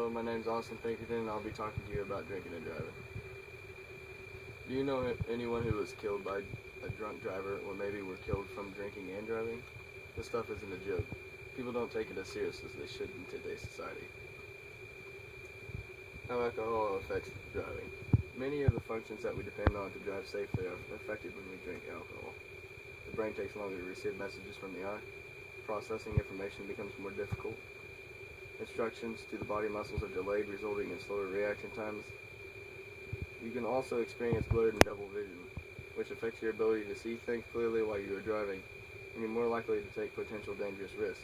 Hello, my name's Austin Pinkerton, and I'll be talking to you about drinking and driving. Do you know anyone who was killed by a drunk driver, or maybe were killed from drinking and driving? This stuff isn't a joke. People don't take it as serious as they should in today's society. How alcohol affects driving. Many of the functions that we depend on to drive safely are affected when we drink alcohol. The brain takes longer to receive messages from the eye. Processing information becomes more difficult. Instructions to the body muscles are delayed, resulting in slower reaction times. You can also experience blurred and double vision, which affects your ability to see things clearly while you are driving, and you're more likely to take potential dangerous risks,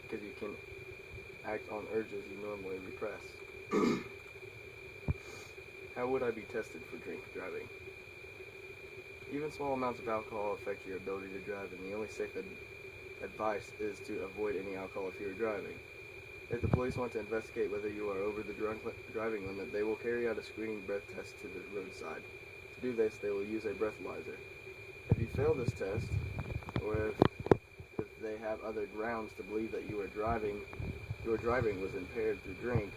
because you can act on urges you normally repress. How would I be tested for drink driving? Even small amounts of alcohol affect your ability to drive, and the only safe advice is to avoid any alcohol if you are driving. If the police want to investigate whether you are over the driving limit, they will carry out a screening breath test to the roadside. To do this, they will use a breathalyzer. If you fail this test, or if they have other grounds to believe that your driving was impaired through drink,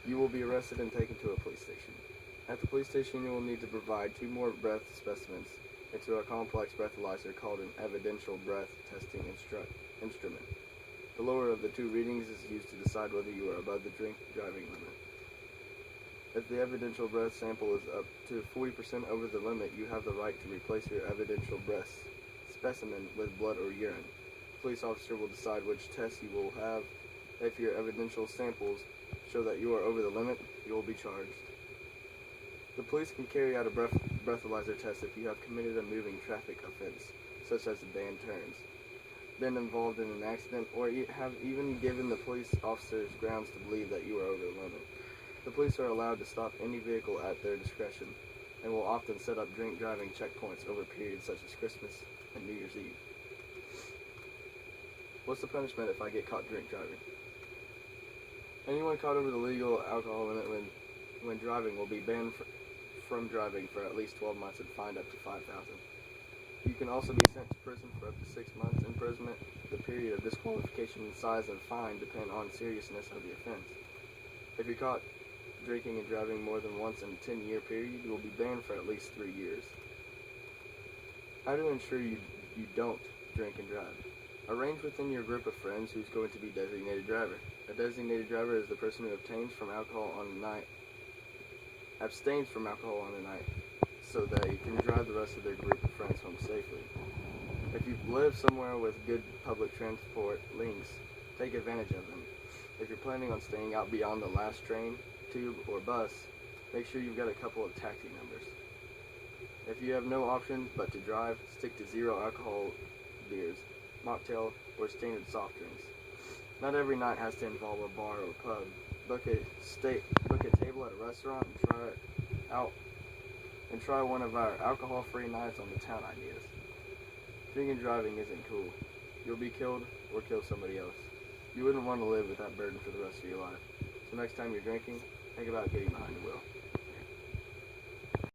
you will be arrested and taken to a police station. At the police station, you will need to provide 2 more breath specimens into a complex breathalyzer called an evidential breath testing instrument. The lower of the 2 readings is used to decide whether you are above the drink driving limit. If the evidential breath sample is up to 40% over the limit, you have the right to replace your evidential breath specimen with blood or urine. The police officer will decide which test you will have. If your evidential samples show that you are over the limit, you will be charged. The police can carry out a breathalyzer test if you have committed a moving traffic offense, such as banned turns, been involved in an accident, or have even given the police officers grounds to believe that you are over the limit. The police are allowed to stop any vehicle at their discretion, and will often set up drink driving checkpoints over periods such as Christmas and New Year's Eve. What's the punishment if I get caught drink driving? Anyone caught over the legal alcohol limit when driving will be banned from driving for at least 12 months and fined up to $5,000. You can also be sent to prison for up to 6 months imprisonment. The period of disqualification and size of fine depend on seriousness of the offense. If you're caught drinking and driving more than once in a 10-year period, you will be banned for at least 3 years. How to ensure you don't drink and drive? Arrange within your group of friends who's going to be designated driver. A designated driver is the person who abstains from alcohol on the night, so that he can drive the rest of their group of friends home safely. If you live somewhere with good public transport links, take advantage of them. If you're planning on staying out beyond the last train, tube, or bus, make sure you've got a couple of taxi numbers. If you have no option but to drive, stick to 0 alcohol beers, mocktail, or standard soft drinks. Not every night has to involve a bar or pub. Book a table at a restaurant and try one of our alcohol-free nights on the town ideas. Drinking and driving isn't cool. You'll be killed or kill somebody else. You wouldn't want to live with that burden for the rest of your life. So next time you're drinking, think about getting behind the wheel.